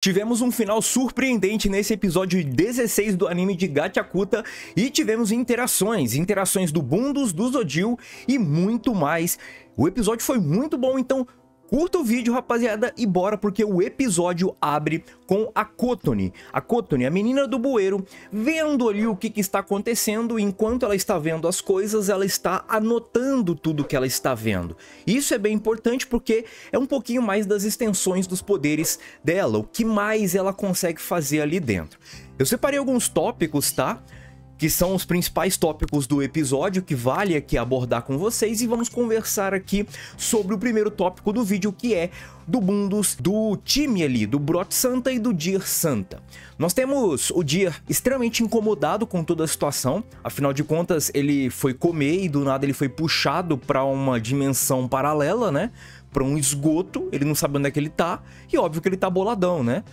Tivemos um final surpreendente nesse episódio 16 do anime de Gachakuta e tivemos interações do Bundus, do Zodil e muito mais. O episódio foi muito bom, então curta o vídeo, rapaziada, e bora, porque o episódio abre com a Kotone. A Kotone, a menina do bueiro, vendo ali o que está acontecendo. Enquanto ela está vendo as coisas, ela está anotando tudo que ela está vendo. Isso é bem importante porque é um pouquinho mais das extensões dos poderes dela, o que mais ela consegue fazer ali dentro. Eu separei alguns tópicos, tá? Que são os principais tópicos do episódio, que vale aqui abordar com vocês, e vamos conversar aqui sobre o primeiro tópico do vídeo, que é do Bundus, do time ali, do Brot Santa e do Deer Santa. Nós temos o Deer extremamente incomodado com toda a situação, afinal de contas ele foi comer e do nada ele foi puxado para uma dimensão paralela, né? Para um esgoto, ele não sabe onde é que ele tá, e óbvio que ele tá boladão, né?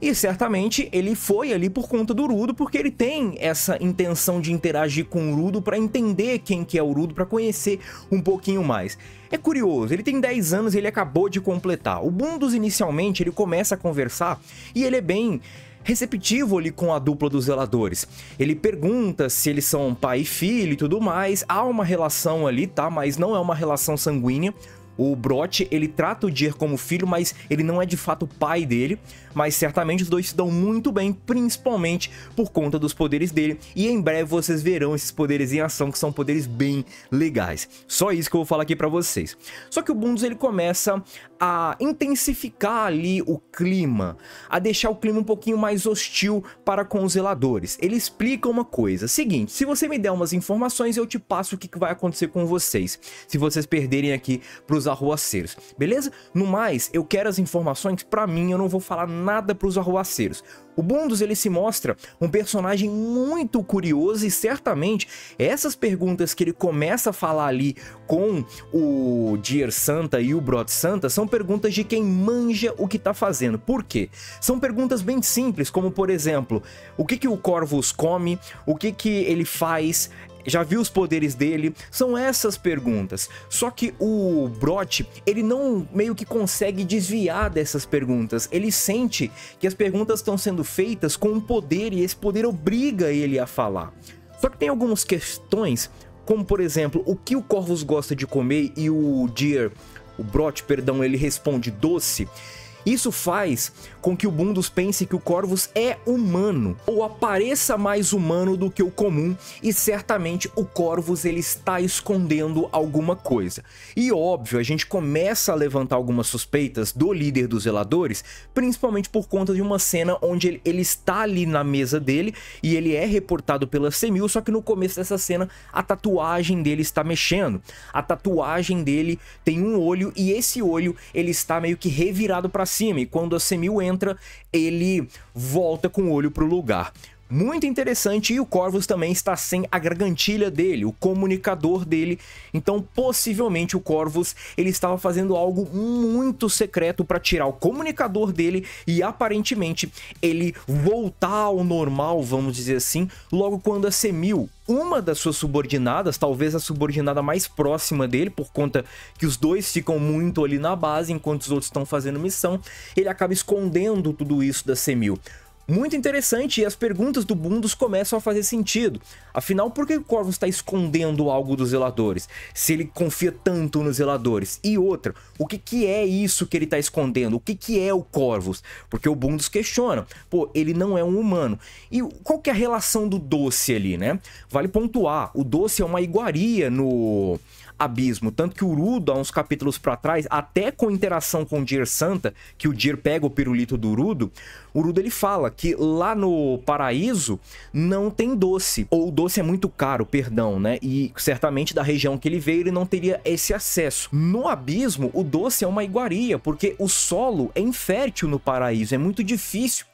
E certamente ele foi ali por conta do Urudo, porque ele tem essa intenção de interagir com o Urudo para entender quem que é o Urudo, para conhecer um pouquinho mais. É curioso, ele tem 10 anos e ele acabou de completar. O Bundus inicialmente ele começa a conversar e ele é bem receptivo ali com a dupla dos zeladores. Ele pergunta se eles são pai e filho e tudo mais. Há uma relação ali, tá? Mas não é uma relação sanguínea. O Brot, ele trata o Deer como filho, mas ele não é de fato o pai dele. Mas certamente os dois se dão muito bem, principalmente por conta dos poderes dele. E em breve vocês verão esses poderes em ação, que são poderes bem legais. Só isso que eu vou falar aqui pra vocês. Só que o Bundus, ele começa a intensificar ali o clima, a deixar o clima um pouquinho mais hostil para com os zeladores. Ele explica uma coisa, seguinte: se você me der umas informações, eu te passo o que vai acontecer com vocês, se vocês perderem aqui pros arruaceiros, beleza? No mais, eu quero as informações pra mim, eu não vou falar nada pros arruaceiros. O Bundus, ele se mostra um personagem muito curioso, e certamente essas perguntas que ele começa a falar ali com o Deer Santa e o Brot Santa são perguntas de quem manja o que tá fazendo. Por quê? São perguntas bem simples, como por exemplo, o que o Corvus come, o que ele faz, já viu os poderes dele? São essas perguntas. Só que o Brot, ele não meio que consegue desviar dessas perguntas. Ele sente que as perguntas estão sendo feitas com um poder, e esse poder obriga ele a falar. Só que tem algumas questões, como por exemplo, o que o Corvus gosta de comer, e o Brot, perdão, ele responde doce. Isso faz com que o Bundus pense que o Corvus é humano, ou apareça mais humano do que o comum, e certamente o Corvus, ele está escondendo alguma coisa. E óbvio, a gente começa a levantar algumas suspeitas do líder dos zeladores, principalmente por conta de uma cena onde ele está ali na mesa dele, e ele é reportado pela Semil, só que no começo dessa cena a tatuagem dele está mexendo. A tatuagem dele tem um olho, e esse olho ele está meio que revirado para cima, e quando a Semil entra, ele volta com o olho pro lugar. Muito interessante. E o Corvus também está sem a gargantilha dele, o comunicador dele. Então possivelmente o Corvus, ele estava fazendo algo muito secreto para tirar o comunicador dele e aparentemente ele voltar ao normal, vamos dizer assim, logo quando a Semil, uma das suas subordinadas, talvez a subordinada mais próxima dele, por conta que os dois ficam muito ali na base enquanto os outros estão fazendo missão, ele acaba escondendo tudo isso da Semil. Muito interessante, e as perguntas do Bundus começam a fazer sentido. Afinal, por que o Corvus está escondendo algo dos zeladores, se ele confia tanto nos zeladores? E outra, o que é isso que ele está escondendo? O que é o Corvus? Porque o Bundus questiona, pô, ele não é um humano. E qual que é a relação do doce ali, né? Vale pontuar, o doce é uma iguaria no abismo, tanto que o Urudo, há uns capítulos para trás, até com interação com o Deer Santa, que o Deer pega o pirulito do Urudo, o Urudo ele fala que lá no paraíso não tem doce, ou o doce é muito caro, perdão, né? E certamente da região que ele veio ele não teria esse acesso. No abismo, o doce é uma iguaria, porque o solo é infértil no paraíso, é muito difícil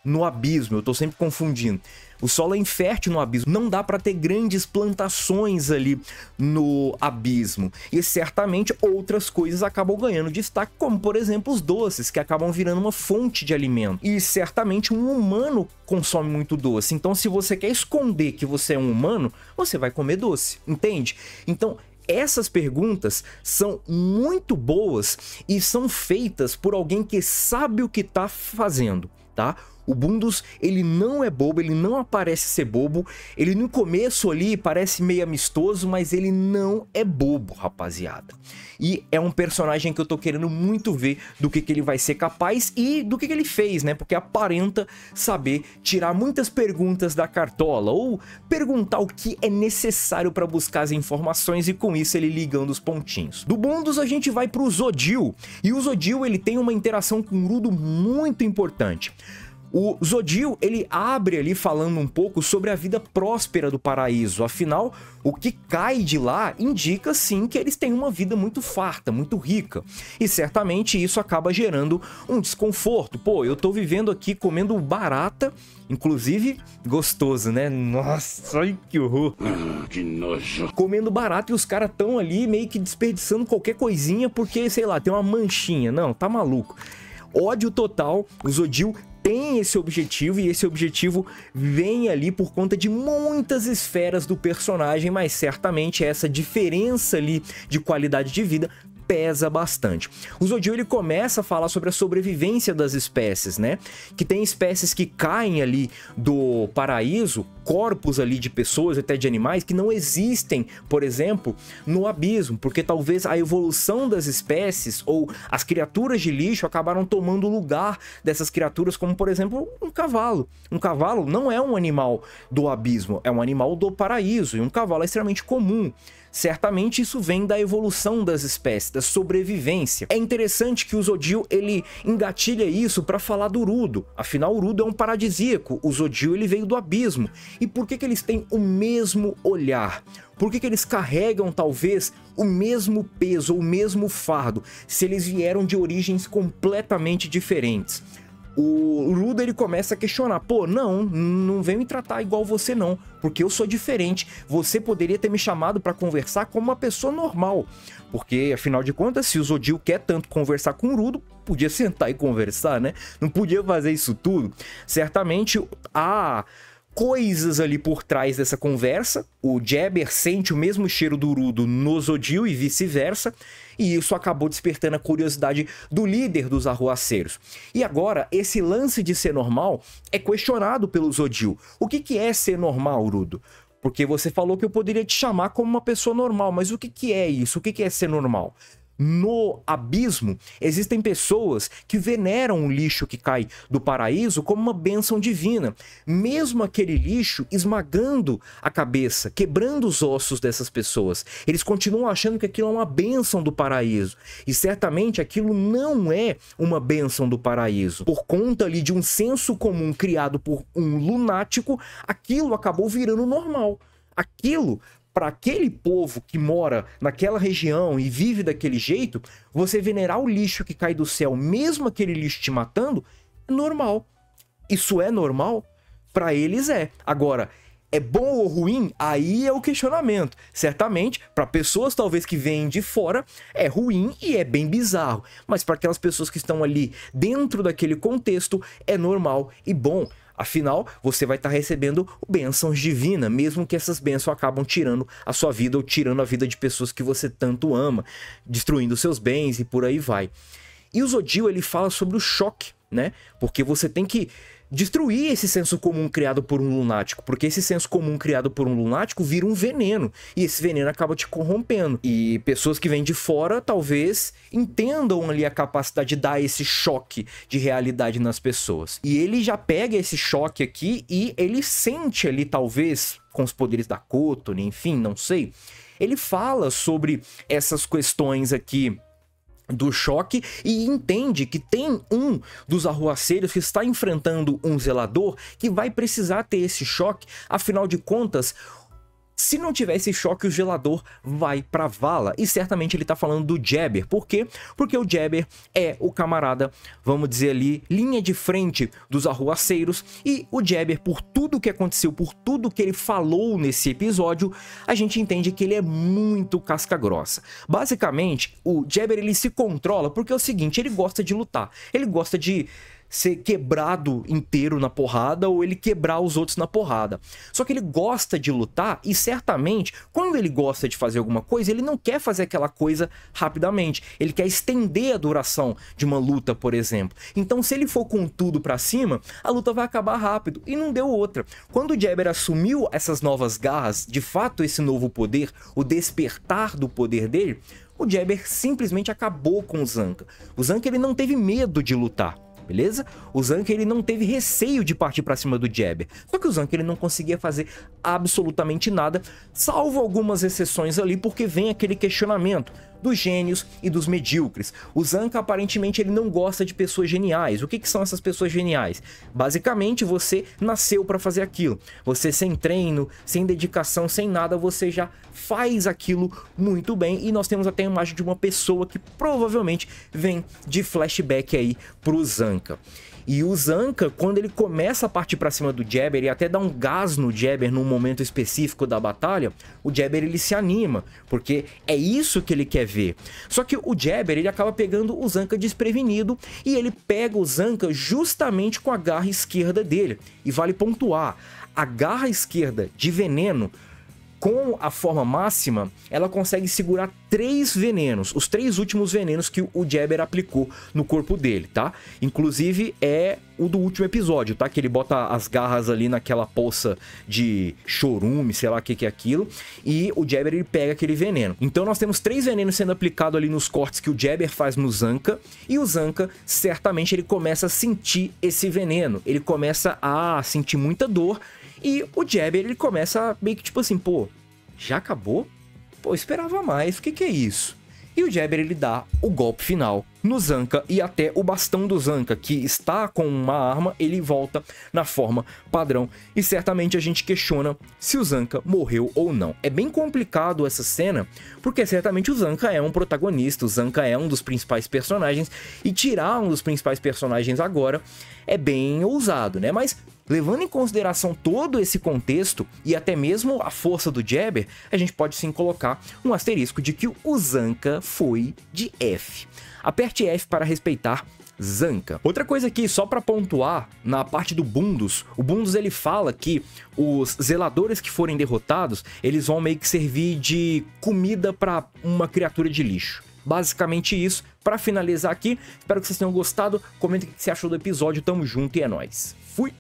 no abismo, eu tô sempre confundindo. O solo é infértil no abismo, não dá para ter grandes plantações ali no abismo. E certamente outras coisas acabam ganhando destaque, como por exemplo os doces, que acabam virando uma fonte de alimento. E certamente um humano consome muito doce, então se você quer esconder que você é um humano, você vai comer doce, entende? Então essas perguntas são muito boas e são feitas por alguém que sabe o que está fazendo. tá? O Bundus, ele não é bobo, ele não aparece ser bobo, ele no começo ali parece meio amistoso, mas ele não é bobo, rapaziada. E é um personagem que eu tô querendo muito ver do que ele vai ser capaz e do que ele fez, né? Porque aparenta saber tirar muitas perguntas da cartola, ou perguntar o que é necessário para buscar as informações e com isso ele ligando os pontinhos. Do Bundus a gente vai pro Zodil, e o Zodil ele tem uma interação com o Rudo muito importante. O Zodil, ele abre ali falando um pouco sobre a vida próspera do paraíso, afinal, o que cai de lá indica sim que eles têm uma vida muito farta, muito rica, e certamente isso acaba gerando um desconforto. Pô, eu tô vivendo aqui comendo barata, inclusive gostoso, né? Nossa, ai que horror! Que nojo! Comendo barata e os caras tão ali meio que desperdiçando qualquer coisinha porque, sei lá, tem uma manchinha. Não, tá maluco. Ódio total, o Zodil tem esse objetivo, e esse objetivo vem ali por conta de muitas esferas do personagem, mas certamente essa diferença ali de qualidade de vida pesa bastante. O Zodil ele começa a falar sobre a sobrevivência das espécies, né? Que tem espécies que caem ali do paraíso, corpos ali de pessoas, até de animais, que não existem, por exemplo, no abismo, porque talvez a evolução das espécies ou as criaturas de lixo acabaram tomando o lugar dessas criaturas, como por exemplo um cavalo. Um cavalo não é um animal do abismo, é um animal do paraíso, e um cavalo é extremamente comum. Certamente isso vem da evolução das espécies, da sobrevivência. É interessante que o Zodil ele engatilha isso para falar do Rudo. Afinal, o Rudo é um paradisíaco, o Zodil ele veio do abismo. E por que eles têm o mesmo olhar? Por que eles carregam talvez o mesmo peso, o mesmo fardo, se eles vieram de origens completamente diferentes? O Rudo ele começa a questionar, pô, não vem me tratar igual você não, porque eu sou diferente, você poderia ter me chamado para conversar como uma pessoa normal, porque afinal de contas, se o Zodil quer tanto conversar com o Rudo, podia sentar e conversar, né? Não podia fazer isso tudo. Certamente há coisas ali por trás dessa conversa, o Jabber sente o mesmo cheiro do Rudo no Zodil e vice-versa, e isso acabou despertando a curiosidade do líder dos arruaceiros. E agora, esse lance de ser normal é questionado pelo Zodil. O que é ser normal, Rudo? Porque você falou que eu poderia te chamar como uma pessoa normal, mas o que é isso? O que é ser normal? No abismo, existem pessoas que veneram o lixo que cai do paraíso como uma bênção divina, mesmo aquele lixo esmagando a cabeça, quebrando os ossos dessas pessoas. Eles continuam achando que aquilo é uma bênção do paraíso, e certamente aquilo não é uma bênção do paraíso. Por conta ali de um senso comum criado por um lunático, aquilo acabou virando normal. Aquilo, para aquele povo que mora naquela região e vive daquele jeito, você venerar o lixo que cai do céu, mesmo aquele lixo te matando, é normal. Isso é normal? Para eles é. Agora, é bom ou ruim? Aí é o questionamento. Certamente, para pessoas talvez que vêm de fora, é ruim e é bem bizarro. Mas para aquelas pessoas que estão ali dentro daquele contexto, é normal e bom. Afinal, você vai estar recebendo bênçãos divinas, mesmo que essas bênçãos acabam tirando a sua vida ou tirando a vida de pessoas que você tanto ama, destruindo seus bens e por aí vai. E o Zodil, ele fala sobre o choque, né? Porque você tem que destruir esse senso comum criado por um lunático, porque esse senso comum criado por um lunático vira um veneno, e esse veneno acaba te corrompendo. E pessoas que vêm de fora talvez entendam ali a capacidade de dar esse choque de realidade nas pessoas. E ele já pega esse choque aqui e ele sente ali, talvez com os poderes da Cotone, enfim, não sei. Ele fala sobre essas questões aqui do choque e entende que tem um dos arruaceiros que está enfrentando um zelador que vai precisar ter esse choque. Afinal de contas, se não tiver esse choque, o zelador vai pra vala. E certamente ele tá falando do Jabber. Por quê? Porque o Jabber é o camarada, vamos dizer ali, linha de frente dos arruaceiros. E o Jabber, por tudo que aconteceu, por tudo que ele falou nesse episódio, a gente entende que ele é muito casca grossa. Basicamente, o Jabber ele se controla porque é o seguinte, ele gosta de lutar. Ele gosta de ser quebrado inteiro na porrada ou ele quebrar os outros na porrada. Só que ele gosta de lutar e certamente, quando ele gosta de fazer alguma coisa, ele não quer fazer aquela coisa rapidamente. Ele quer estender a duração de uma luta, por exemplo. Então, se ele for com tudo pra cima, a luta vai acabar rápido. E não deu outra. Quando o Jabber assumiu essas novas garras, de fato esse novo poder, o despertar do poder dele, o Jabber simplesmente acabou com o Zanca. O Zanca ele não teve medo de lutar, beleza? O Zanca ele não teve receio de partir pra cima do Jabber. Só que o Zanca ele não conseguia fazer absolutamente nada, salvo algumas exceções ali, porque vem aquele questionamento dos gênios e dos medíocres. O Zanca aparentemente ele não gosta de pessoas geniais. O que são essas pessoas geniais? Basicamente você nasceu para fazer aquilo. Você sem treino, sem dedicação, sem nada, você já faz aquilo muito bem. E nós temos até a imagem de uma pessoa que provavelmente vem de flashback aí pro Zanca. E o Zanca, quando ele começa a partir para cima do Jabber e até dá um gás no Jabber num momento específico da batalha, o Jabber ele se anima, porque é isso que ele quer ver. Só que o Jabber ele acaba pegando o Zanca desprevenido e ele pega o Zanca justamente com a garra esquerda dele. E vale pontuar, a garra esquerda de veneno, com a forma máxima, ela consegue segurar 3 venenos, os 3 últimos venenos que o Jabber aplicou no corpo dele, tá? Inclusive é o do último episódio, tá? Que ele bota as garras ali naquela poça de chorume, sei lá o que é aquilo, e o Jabber ele pega aquele veneno. Então nós temos 3 venenos sendo aplicados ali nos cortes que o Jabber faz no Zanca, e o Zanca certamente ele começa a sentir esse veneno, ele começa a sentir muita dor. E o Jabber, ele começa meio que tipo assim, pô, já acabou? Pô, esperava mais, o que é isso? E o Jabber, ele dá o golpe final no Zanca e até o bastão do Zanca, que está com uma arma, ele volta na forma padrão. E certamente a gente questiona se o Zanca morreu ou não. É bem complicado essa cena, porque certamente o Zanca é um protagonista, o Zanca é um dos principais personagens, e tirar um dos principais personagens agora é bem ousado, né? Mas levando em consideração todo esse contexto e até mesmo a força do Jabber, a gente pode sim colocar um asterisco de que o Zanca foi de F. Aperte F para respeitar Zanca. Outra coisa aqui, só para pontuar, na parte do Bundus, o Bundus ele fala que os zeladores que forem derrotados, eles vão meio que servir de comida para uma criatura de lixo. Basicamente isso. Para finalizar aqui, espero que vocês tenham gostado. Comenta o que você achou do episódio. Tamo junto e é nóis. Fui!